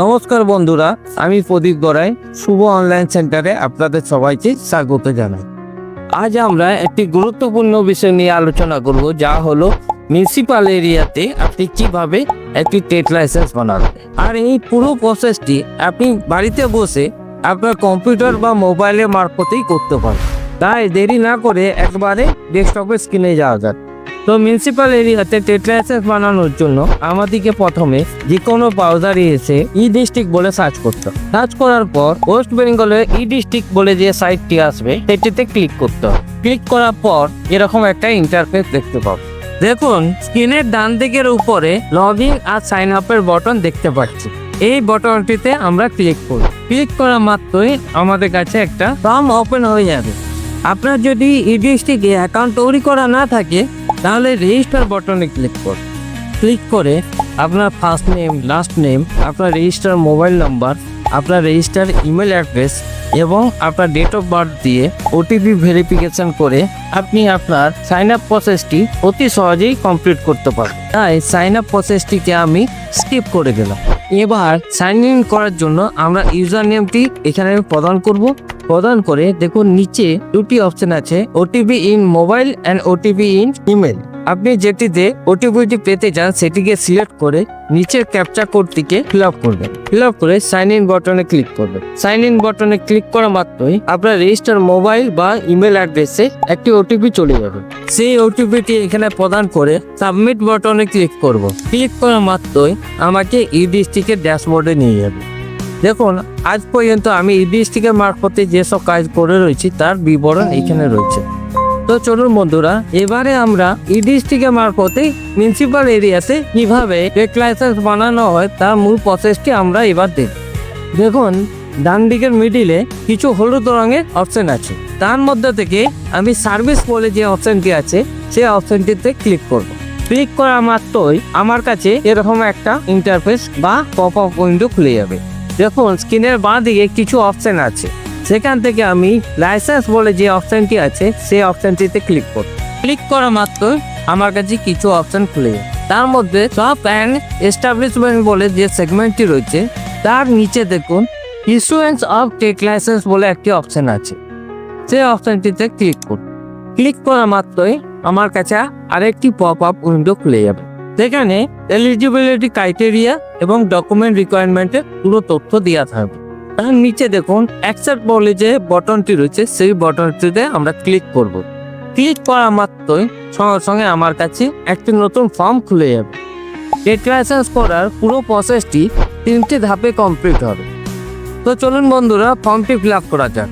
নমস্কার বন্ধুরা, আমি প্রদীপ গড়াই শুভ অনলাইন সেন্টারে আপনাদের সবাইকে স্বাগত জানাই। আজ আমরা একটি গুরুত্বপূর্ণ বিষয় নিয়ে আলোচনা করব, যা হলো মিউনিসিপাল এরিয়াতে আপনি কিভাবে একটি ট্রেড লাইসেন্স বানাবেন। আর এই পুরো প্রসেসটি আপনি বাড়িতে বসে আপনার কম্পিউটার বা মোবাইলের মারফতেই করতে পারেন। তাই দেরি না করে একবারে ডেস্কটপের স্ক্রিনে যাওয়া যাক। তো মিউনিসিপাল এরিয়াতে ট্রেড লাইসেন্স বানানোর জন্য আমাদেরকে প্রথমে যে কোনো ব্রাউজারে এসে EDistrict বলে সার্চ করতে হবে। সার্চ করার পর ওয়েস্ট বেঙ্গলের EDistrict বলে যে সাইটটি আসবে সেটিতে ক্লিক করতে হবে। ক্লিক করার পর এরকম একটা ইন্টারফেস দেখতে পাবো। দেখুন, স্ক্রিনের ডান দিকের উপরে লগ ইন আর সাইন আপের বটন দেখতে পাচ্ছি। এই বটনটিতে আমরা ক্লিক করব। ক্লিক করা মাত্রই আমাদের কাছে একটা ফর্ম ওপেন হয়ে যাবে। আপনার যদি EDistrict অ্যাকাউন্ট তৈরি করা না থাকে তাহলে রেজিস্টার বাটনে ক্লিক করে আপনার ফার্স্ট নেম, লাস্ট নেম, আপনার রেজিস্টার মোবাইল নাম্বার, আপনার রেজিস্টার ইমেল অ্যাড্রেস এবং আপনার ডেট অফ বার্থ দিয়ে OTP ভেরিফিকেশন করে আপনি আপনার সাইন আপ প্রসেসটি অতি সহজেই কমপ্লিট করতে পারেন। তাই সাইন আপ প্রসেসটিকে আমি স্কিপ করে গেলাম। এবার সাইন ইন করার জন্য আমরা ইউজার নেমটি এখানে প্রদান করে দেখুন নিচে দুটি অপশন আছে, OTP in mobile and OTP in email. আপনি যেটিতে OTPটি পেতে চান সেটিকে সিলেক্ট করে নিচের ক্যাপচা কোডটিকে ফিল আপ করবেন। ফিল আপ করে সাইন ইন বাটনে ক্লিক করবেন। সাইন ইন বাটনে ক্লিক করা মাত্রই আপনার রেজিস্টার মোবাইল বা ইমেল অ্যাড্রেসে একটি OTP চলে যাবে। সেই OTPটি এখানে প্রদান করে সাবমিট বাটনে ক্লিক করব। ক্লিক করা মাত্রই আমাকে EDistrict এর ড্যাশবোর্ডে নিয়ে যাবে। দেখুন, আজ পর্যন্ত আমি EDistrict এর মারফতে যেসব কাজ করে রয়েছি তার বিবরণ এখানে রয়েছে। তো চলুন বন্ধুরা, এবারে আমরা EDistrict এর মারফতে মিউনিসিপাল এরিয়াতে কিভাবে ট্রেড লাইসেন্স বানানো হয় তার মূল প্রসেসটি আমরা এবার দেখব। দেখুন, ডান দিকের মিডিলে কিছু হলুদ রঙের অপশন আছে। তার মধ্যে থেকে আমি সার্ভিস বলে যে অপশনটি আছে সেই অপশনটিতে ক্লিক করব। ক্লিক করা মাত্রই আমার কাছে এরকম একটা ইন্টারফেস বা পপ আপ উইন্ডো খুলে যাবে। দেখুন, স্ক্রিনের বাঁ দিকে কিছু অপশন আছে। সেখান থেকে আমি লাইসেন্স বলে যে অপশনটি আছে সেই অপশনটিতে ক্লিক করব। ক্লিক করা মাত্রই আমার কাছে কিছু অপশন খুলে যাবে। তার মধ্যে শপ অ্যান্ড এস্টাবলিশমেন্ট বলে যে সেগমেন্টটি রয়েছে তার নিচে দেখুন ইস্যুয়েন্স অফ ট্রেড লাইসেন্স বলে একটি অপশন আছে। সেই অপশনটিতে ক্লিক করব। ক্লিক করা মাত্রই আমার কাছে আরেকটি পপ আপ উইন্ডো খুলে যাবে। সেখানে এলিজিবিলিটি ক্রাইটেরিয়া এবং ডকুমেন্ট রিকোয়ারমেন্টের পুরো তথ্য দেওয়া থাকবে। তার নিচে দেখুন অ্যাকসেপ্ট বলে যে বাটনটি রয়েছে সেই বাটনটিতে আমরা ক্লিক করব। ক্লিক করা মাত্রই সঙ্গে সঙ্গে আমার কাছে একটি নতুন ফর্ম খুলে যাবে। ট্রেড লাইসেন্স করার পুরো প্রসেসটি 3টি ধাপে কমপ্লিট হবে। তো চলুন বন্ধুরা, ফর্মটি ফিল আপ করা যাক।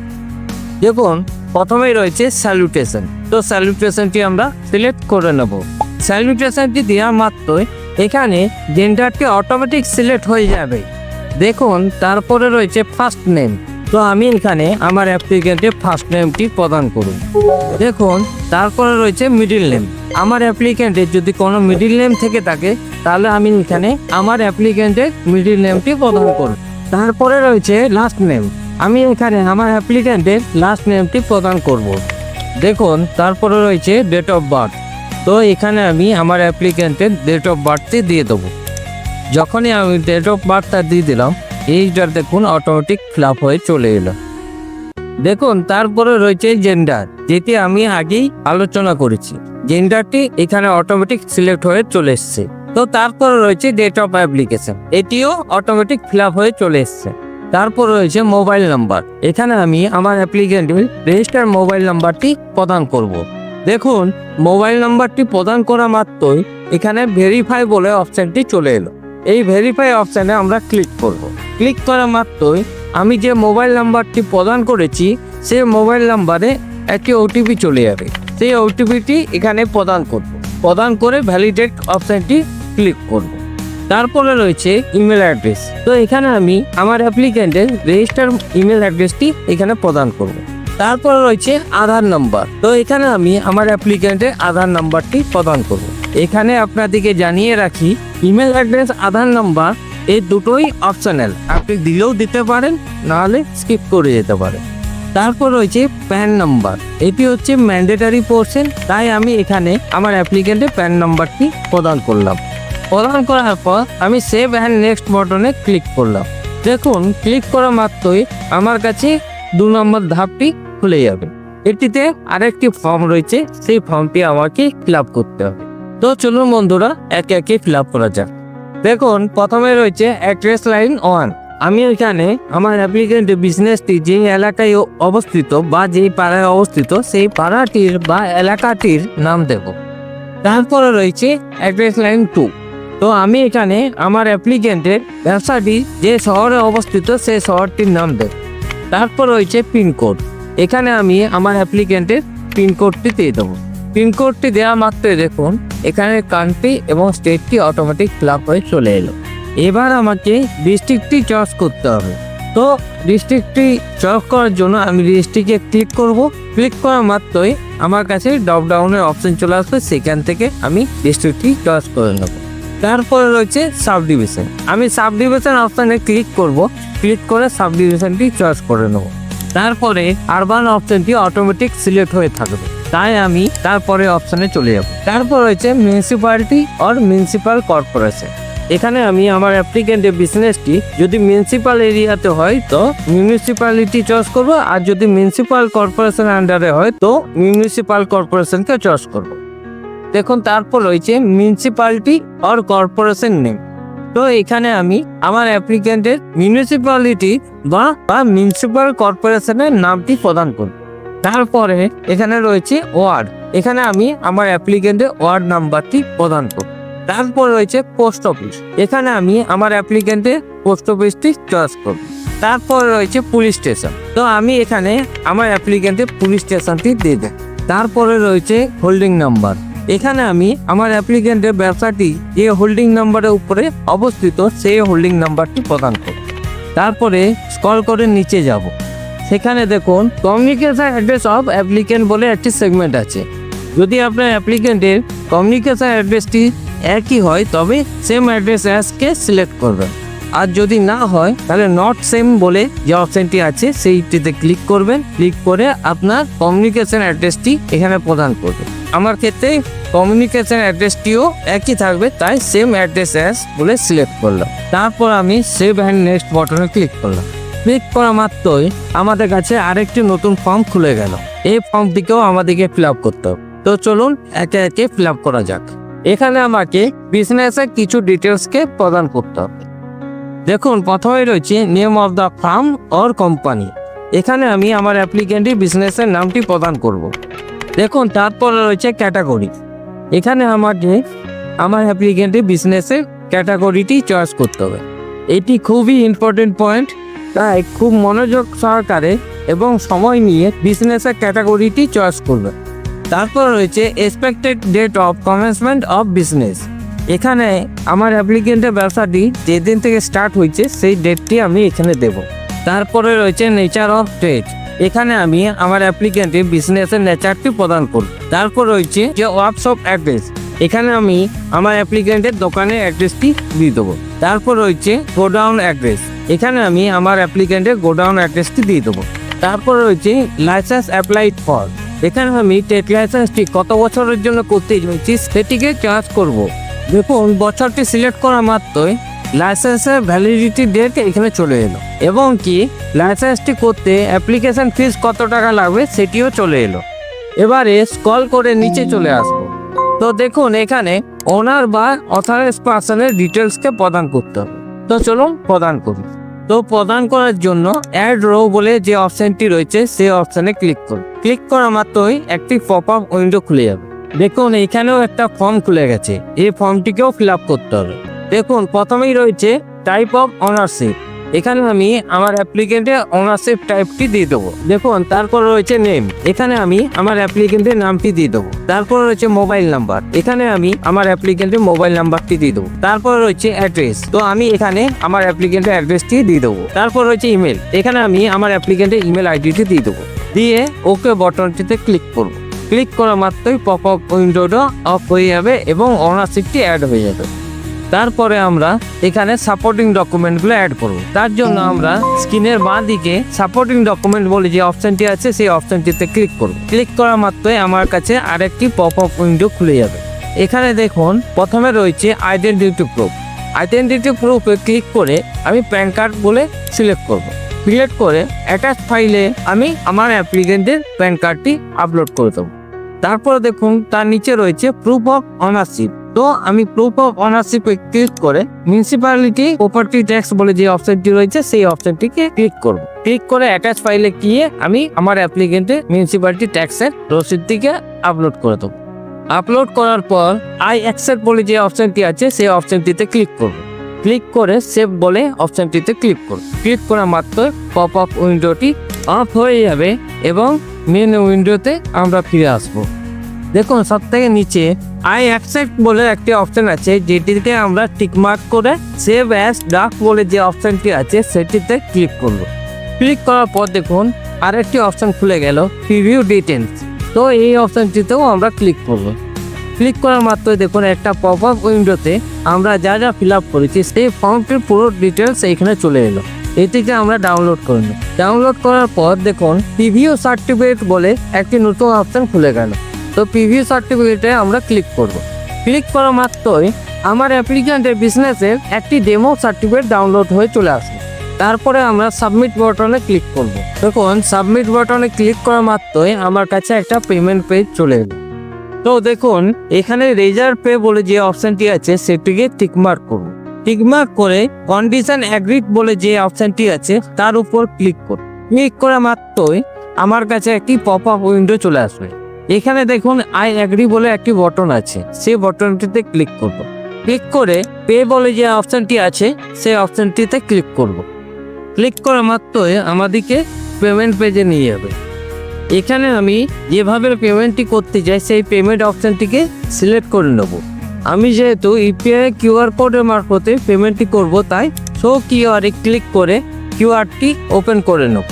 দেখুন, প্রথমেই রয়েছে স্যালুটেশন। তো স্যালুটেশনটি আমরা সিলেক্ট করে নেব। স্যালুটেশনটি দেওয়া মাত্রই এখানে জেন্ডারটি অটোমেটিক সিলেক্ট হয়ে যাবে। দেখুন, তারপরে রয়েছে ফার্স্ট নেম। তো আমি এখানে আমার অ্যাপ্লিকেন্টের ফার্স্ট নেমটি প্রদান করুন। দেখুন, তারপরে রয়েছে মিডিল নেম। আমার অ্যাপ্লিকেন্টের যদি কোনো মিডিল নেম থেকে থাকে তাহলে আমি এখানে আমার অ্যাপ্লিকেন্টের মিডিল নেমটি প্রদান করব। তারপরে রয়েছে লাস্ট নেম। আমি এখানে আমার অ্যাপ্লিকেন্টের লাস্ট নেমটি প্রদান করব। দেখুন, তারপরে রয়েছে ডেট অফ বার্থ। তো এখানে আমি আমার অ্যাপ্লিকেন্টের ডেট অফ বার্থটি দিয়ে দেবো। যখনই আমি ডেট অফ বার্থটা দিয়ে দিলাম, এইটা দেখুন অটোমেটিক ফিল আপ হয়ে চলে এলো। দেখুন, তারপরে রয়েছে জেন্ডার, যেটি আমি আগেই আলোচনা করেছি। জেন্ডারটি এখানে অটোমেটিক সিলেক্ট হয়ে চলে এসছে। তো তারপরে রয়েছে ডেট অফ অ্যাপ্লিকেশন, এটিও অটোমেটিক ফিল আপ হয়ে চলে এসছে। তারপর রয়েছে মোবাইল নাম্বার। এখানে আমি আমার অ্যাপ্লিকেন্টের রেজিস্টার মোবাইল নাম্বারটি প্রদান করব। দেখুন, মোবাইল নাম্বারটি প্রদান করা মাত্রই এখানে ভেরিফাই বলে অপশনটি চলে এলো। এই ভেরিফাই অপশানে আমরা ক্লিক করব। ক্লিক করা মাত্রই আমি যে মোবাইল নাম্বারটি প্রদান করেছি সেই মোবাইল নাম্বারে একটি OTP চলে যাবে। সেই OTPটি এখানে প্রদান করে ভ্যালিডেট অপশানটি ক্লিক করব। তারপরে রয়েছে ইমেল অ্যাড্রেস। তো এখানে আমি আমার অ্যাপ্লিকেন্টের রেজিস্টার ইমেল অ্যাড্রেসটি এখানে প্রদান করব। তারপরে রয়েছে আধার নাম্বার। তো এখানে আমি আমার অ্যাপ্লিকেন্টের আধার নাম্বারটি প্রদান করব। এখানে আপনাদেরকে জানিয়ে রাখি, ইমেল অ্যাড্রেস, আধার নাম্বার এই দুটোই অপশনাল। আপনি দিলেও দিতে পারেন, নাহলে স্কিপ করে যেতে পারেন। তারপর রয়েছে প্যান নাম্বার। এটি হচ্ছে ম্যান্ডেটরি পোর্শন, তাই আমি এখানে আমার অ্যাপ্লিকেন্টের প্যান নাম্বারটি প্রদান করলাম। প্রদান করার পর আমি সেভ অ্যান্ড নেক্সট বাটনে ক্লিক করলাম। দেখুন ক্লিক করা মাত্রই আমার কাছে 2 নম্বর ধাপটি খুলে যাবে। এটিতে আরেকটি ফর্ম রয়েছে, সেই ফর্মটি আমাকে ফিল আপ করতে হবে। তো চলুন বন্ধুরা একে একে ফিল আপ করা যাক। দেখুন প্রথমে রয়েছে অ্যাড্রেস লাইন 1। আমি এখানে আমার অ্যাপ্লিকেন্ট বিজনেসটি যে এলাকায় অবস্থিত বা যেই পাড়ায় অবস্থিত সেই পাড়াটির বা এলাকাটির নাম দেব। তারপরে রয়েছে অ্যাড্রেস লাইন 2। তো আমি এখানে আমার অ্যাপ্লিকেন্টের ব্যবসাটি যে শহরে অবস্থিত সেই শহরটির নাম দেব। তারপর রয়েছে পিনকোড। এখানে আমি আমার অ্যাপ্লিকেন্টের পিনকোডটি দিয়ে দেবো। পিনকোডটি দেওয়া মাত্রই দেখুন এখানে কান্ট্রি এবং স্টেটটি অটোমেটিক ফিল আপ হয়ে চলে এলো। এবার আমাকে ডিস্ট্রিক্টটি চয়েস করতে হবে। তো ডিস্ট্রিক্টটি চয়েস করার জন্য আমি ডিস্ট্রিক্টে ক্লিক করব। ক্লিক করা মাত্রই আমার কাছে ড্রপ ডাউনের অপশন চলে আসবে, সেখান থেকে আমি ডিস্ট্রিক্টটি চয়েস করে নেব। তারপরে রয়েছে সাব ডিভিশন। আমি সাব ডিভিশন অপশানে ক্লিক করব। ক্লিক করে সাব ডিভিশনটি চয়েস করে নেব। তারপরে আরবান অপশনটি অটোমেটিক সিলেক্ট হয়ে থাকবে, তাই আমি তারপরে অপশানে চলে যাব। তারপর রয়েছে মিউনিসিপ্যালিটি অর মিউনিসিপাল কর্পোরেশন। এখানে আমি আমার অ্যাপ্লিকেন্টের বিজনেসটি যদি মিউনিসিপাল এরিয়াতে হয় তো মিউনিসিপ্যালিটি চয়েস করব, আর যদি মিউনিসিপাল কর্পোরেশন আন্ডারে হয় তো মিউনিসিপাল কর্পোরেশনকে চয়েস করব। দেখুন তারপর রয়েছে মিউনিসিপ্যালিটি অর কর্পোরেশন নেম। তো এখানে আমি আমার অ্যাপ্লিকেন্টের মিউনিসিপ্যালিটি বা মিউনিসিপাল কর্পোরেশনের নামটি প্রদান করব। তারপরে এখানে রয়েছে ওয়ার্ড। এখানে আমি আমার অ্যাপ্লিকেন্টের ওয়ার্ড নাম্বারটি প্রদান করব। তারপর রয়েছে পোস্ট অফিস। এখানে আমি আমার অ্যাপ্লিকেন্টের পোস্ট অফিসটি চয়েস করব। তারপর রয়েছে পুলিশ স্টেশন। তো আমি এখানে আমার অ্যাপ্লিকেন্টের পুলিশ স্টেশনটি দিয়ে দেব। তারপরে রয়েছে হোল্ডিং নাম্বার। এখানে আমি আমার অ্যাপ্লিকেন্টের ব্যবসাটি যে হোল্ডিং নাম্বারের উপরে অবস্থিত সেই হোল্ডিং নাম্বারটি প্রদান করব। তারপরে স্ক্রল করে নিচে যাব। সেখানে দেখুন কমিউনিকেশন অ্যাড্রেস অফ অ্যাপ্লিকেন্ট বলে একটি সেগমেন্ট আছে। যদি আপনার অ্যাপ্লিকেন্টের কমিউনিকেশন অ্যাড্রেসটি একই হয় তবে সেম অ্যাড্রেস অ্যাজকে সিলেক্ট করবেন, আর যদি না হয় তাহলে নট সেম বলে যে অপশনটি আছে সেইটিতে ক্লিক করবেন। ক্লিক করে আপনার কমিউনিকেশন অ্যাড্রেসটি এখানে প্রদান করবেন। আমার ক্ষেত্রে কমিউনিকেশন অ্যাড্রেসটিও একই থাকবে, তাই সেম অ্যাড্রেস অ্যাজ বলে সিলেক্ট করলাম। তারপর আমি সেভ অ্যান্ড নেক্সট বাটনে ক্লিক করলাম। ক্লিক করা মাত্রই আমাদের কাছে আরেকটি নতুন ফর্ম খুলে গেল। এই ফর্মটিকেও আমাদেরকে ফিল আপ করতে হবে। তো চলুন একে একে ফিল আপ করা যাক। এখানে আমাকে বিজনেসের কিছু ডিটেলসকে প্রদান করতে হবে। দেখুন প্রথমে রয়েছে name of the farm or company. এখানে আমি আমার অ্যাপ্লিকেন্টের বিজনেসের নামটি প্রদান করব। দেখুন তারপরে রয়েছে ক্যাটাগরি। এখানে আমাকে আমার অ্যাপ্লিকেন্টের বিজনেসের ক্যাটাগরিটি চয়েস করতে হবে। এটি খুবই ইম্পর্টেন্ট পয়েন্ট, তাই খুব মনোযোগ সহকারে এবং সময় নিয়ে বিজনেসের ক্যাটাগরিটি চয়েস করবে। তারপর রয়েছে expected date of commencement of business. এখানে আমার অ্যাপ্লিকেন্টের ব্যবসাটি যেদিন থেকে স্টার্ট হয়েছে সেই ডেটটি আমি এখানে দেব। তারপরে রয়েছে নেচার অফ ট্রেড। এখানে আমি আমার অ্যাপ্লিকেন্টের বিজনেসের নেচারটি প্রদান করব। তারপর রয়েছে যে ওয়ার্কশপ অ্যাড্রেস। এখানে আমি আমার অ্যাপ্লিকেন্টের দোকানের অ্যাড্রেসটি দিয়ে দেবো। তারপর রয়েছে গোডাউন অ্যাড্রেস। এখানে আমি আমার অ্যাপ্লিকেন্টের গোডাউন অ্যাড্রেসটি দিয়ে দেবো। তারপর রয়েছে লাইসেন্স অ্যাপ্লাইড ফর। এখানে আমি ট্রেড লাইসেন্সটি কত বছরের জন্য করতে চাইছি সেটিকে চয়েস করব। দেখুন বছরটি সিলেক্ট করা মাত্রই লাইসেন্সের ভ্যালিডিটি ডেট এখানে চলে এলো, এবং কি লাইসেন্সটি করতে অ্যাপ্লিকেশন ফিস কত টাকা লাগবে সেটিও চলে এলো। এবারে স্ক্রল করে নিচে চলে আসবো। তো দেখুন এখানে ওনার বা অথরাইজড পার্সনের ডিটেলসকে প্রদান করতে হবে। তো চলুন প্রদান করি। তো প্রদান করার জন্য অ্যাড রো বলে যে অপশনটি রয়েছে সেই অপশনে ক্লিক করুন। ক্লিক করা মাত্রই একটি পপ আপ উইন্ডো খুলে যাবে। দেখুন এখানেও একটা ফর্ম খুলে গেছে, এই ফর্মটিকেও ফিল আপ করতে হবে। দেখুন প্রথমেই রয়েছে টাইপ অফ ওনারশিপ। এখানে আমি আমার অ্যাপ্লিকেন্টের ওনারশিপ টাইপটি দিয়ে দেবো। দেখুন তারপর রয়েছে নেম। এখানে আমি আমার অ্যাপ্লিকেন্টের নামটি দিয়ে দেবো। তারপর রয়েছে মোবাইল নাম্বার। এখানে আমি আমার অ্যাপ্লিকেন্টের মোবাইল নাম্বারটি দিয়ে দেবো। তারপর রয়েছে অ্যাড্রেস। তো আমি এখানে আমার অ্যাপ্লিকেন্টের অ্যাড্রেসটি দিয়ে দেবো। তারপর রয়েছে ইমেল। এখানে আমি আমার অ্যাপ্লিকেন্টের ইমেল আইডিটি দিয়ে দেবো। দিয়ে ওকে বাটনটিতে ক্লিক করব। ক্লিক করা মাত্রই পপ আপ উইন্ডোটা অফ হয়ে যাবে এবং ওনারশিপটি অ্যাড হয়ে যাবে। তারপরে আমরা এখানে সাপোর্টিং ডকুমেন্টগুলো অ্যাড করব। তার জন্য আমরা স্ক্রিনের বাঁ দিকে সাপোর্টিং ডকুমেন্ট বলে যে অপশনটি আছে সেই অপশনটিতে ক্লিক করব। ক্লিক করা মাত্রই আমার কাছে আরেকটি পপ আপ উইন্ডো খুলে যাবে। এখানে দেখুন প্রথমে রয়েছে আইডেন্টিটি প্রুফ। আইডেন্টিটি প্রুফে ক্লিক করে আমি প্যান কার্ড বলে সিলেক্ট করব। সিলেক্ট করে অ্যাটাচ ফাইলে আমি আমার অ্যাপ্লিকেন্টের প্যান কার্ডটি আপলোড করে দেবো। তারপরে দেখুন তার নিচে রয়েছে প্রুফ অফ অনারশিপ। তো আমি প্রুফ অফ অনারশিপে ক্লিক করে মিউনিসিপ্যালিটি প্রপার্টি ট্যাক্স বলে যে অপশনটি রয়েছে সেই অপশনটিকে ক্লিক করব। ক্লিক করে অ্যাটাচ ফাইলে গিয়ে আমি আমার অ্যাপ্লিকেন্টের মিউনিসিপ্যালিটি ট্যাক্সের রসিদটিকে আপলোড করে দেবো। আপলোড করার পর আই অ্যাকসেপ্ট বলে যে অপশনটি আছে সেই অপশনটিতে ক্লিক করব। ক্লিক করে সেভ বলে অপশনটিতে ক্লিক করব। ক্লিক করা মাত্র পপ আপ উইন্ডোটি অফ হয়ে যাবে এবং মেন উইন্ডোতে আমরা ফিরে আসবো। দেখুন সব থেকে নিচে আই অ্যাকসেপ্ট বলে একটি অপশন আছে, যেটিতে আমরা টিকমার্ক করে সেভ অ্যাজ ড্রাফট বলে যে অপশনটি আছে সেটিতে ক্লিক করব। ক্লিক করার পর দেখুন আরেকটি অপশন খুলে গেল, প্রিভিউ ডিটেলস। তো এই অপশনটিতেও আমরা ক্লিক করব। ক্লিক করার মাত্রই দেখুন একটা পপ আপ উইন্ডোতে আমরা যা যা ফিল আপ করেছি সেই ফর্মটির পুরো ডিটেলস এখানে চলে এলো। এটিকে আমরা ডাউনলোড করে নিই। ডাউনলোড করার পর দেখুন প্রিভিউ সার্টিফিকেট বলে একটি নতুন অপশন খুলে গেল। তো প্রিভিউ সার্টিফিকেটে আমরা ক্লিক করব। ক্লিক করা মাত্রই আমার অ্যাপ্লিকেন্টের বিজনেসের একটি ডেমো সার্টিফিকেট ডাউনলোড হয়ে চলে আসবে। তারপরে আমরা সাবমিট বাটনে ক্লিক করব। দেখুন সাবমিট বাটনে ক্লিক করা মাত্রই আমার কাছে একটা পেমেন্ট পেজ চলে এলো। তো দেখুন এখানে রেজার পে বলে যে অপশনটি আছে সেটিকে টিকমার্ক করব। টিকমার্ক করে কন্ডিশন অ্যাগ্রিড বলে যে অপশনটি আছে তার উপর ক্লিক করব। ক্লিক করা মাত্রই আমার কাছে একটি পপ আপ উইন্ডো চলে আসবে। এখানে দেখুন আই অ্যাগ্রি বলে একটি বটন আছে, সেই বটনটিতে ক্লিক করব। ক্লিক করে পে বলে যে অপশনটি আছে সেই অপশনটিতে ক্লিক করব। ক্লিক করা মাত্রই আমাদেরকে পেমেন্ট পেজে নিয়ে যাবে। এখানে আমি যেভাবে পেমেন্টটি করতে চাই সেই পেমেন্ট অপশনটিকে সিলেক্ট করে নেব। আমি যেহেতু ইউপিআই কিউআর কোডের মারফতে পেমেন্টটি করব, তাই শো কিউআরে ক্লিক করে কিউআরটি ওপেন করে নেব।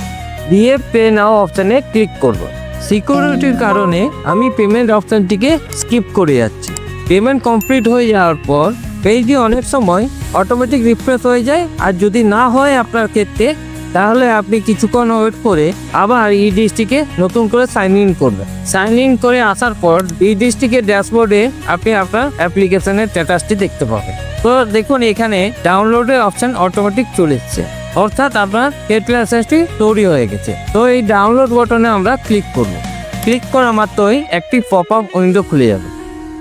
দিয়ে পে নাও অপশানে ক্লিক করব। সিকিউরিটির কারণে আমি পেমেন্ট অপশানটিকে স্কিপ করে যাচ্ছি। পেমেন্ট কমপ্লিট হয়ে যাওয়ার পর পেজটি অনেক সময় অটোমেটিক রিফ্রেশ হয়ে যায়, আর যদি না হয় আপনার ক্ষেত্রে তাহলে আপনি কিছুক্ষণ ওয়েট করে আবার EDistrict-এ নতুন করে সাইন ইন করবেন। সাইন ইন করে আসার পর EDistrict-এর ড্যাশবোর্ডে আপনি আপনার অ্যাপ্লিকেশনের স্ট্যাটাসটি দেখতে পাবেন। তো দেখুন এখানে ডাউনলোডের অপশান অটোমেটিক চলে এসছে, অর্থাৎ আপনার হেড লাইসেন্সটি তৈরি হয়ে গেছে। তো এই ডাউনলোড বাটনে আমরা ক্লিক করব। ক্লিক করা মাত্রই একটি পপ আপ উইন্ডো খুলে যাবে।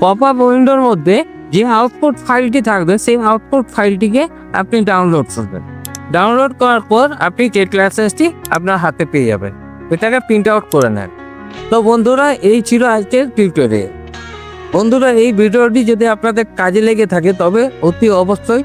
পপ আপ উইন্ডোর মধ্যে যে আউটপুট ফাইলটি থাকবে সেই আউটপুট ফাইলটিকে আপনি ডাউনলোড করবেন। ডাউনলোড করার পর আপনি হেড লাইসেন্সটি আপনার হাতে পেয়ে যাবেন। এটাকে প্রিন্ট আউট করে নেন। তো বন্ধুরা এই ছিল আজকের টিউটোরিয়াল। বন্ধুরা এই ভিডিওটি যদি আপনাদের কাজে লেগে থাকে তবে অতি অবশ্যই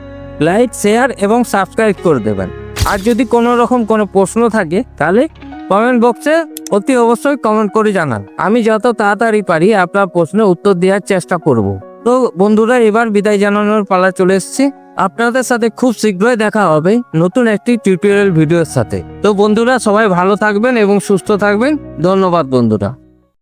লাইক, শেয়ার এবং সাবস্ক্রাইব করে দেবেন। আর যদি কোনো রকম কোনো প্রশ্ন থাকে তাহলে কমেন্ট বক্সে অতি অবশ্যই কমেন্ট করে জানান। আমি যত তাড়াতাড়ি পারি আপনার প্রশ্নের উত্তর দেওয়ার চেষ্টা করব। তো বন্ধুরা এবার বিদায় জানানোর পালা চলে এসেছে। আপনাদের সাথে খুব শীঘ্রই দেখা হবে নতুন একটি টিউটোরিয়াল ভিডিওর সাথে। তো বন্ধুরা সবাই ভালো থাকবেন এবং সুস্থ থাকবেন। ধন্যবাদ বন্ধুরা।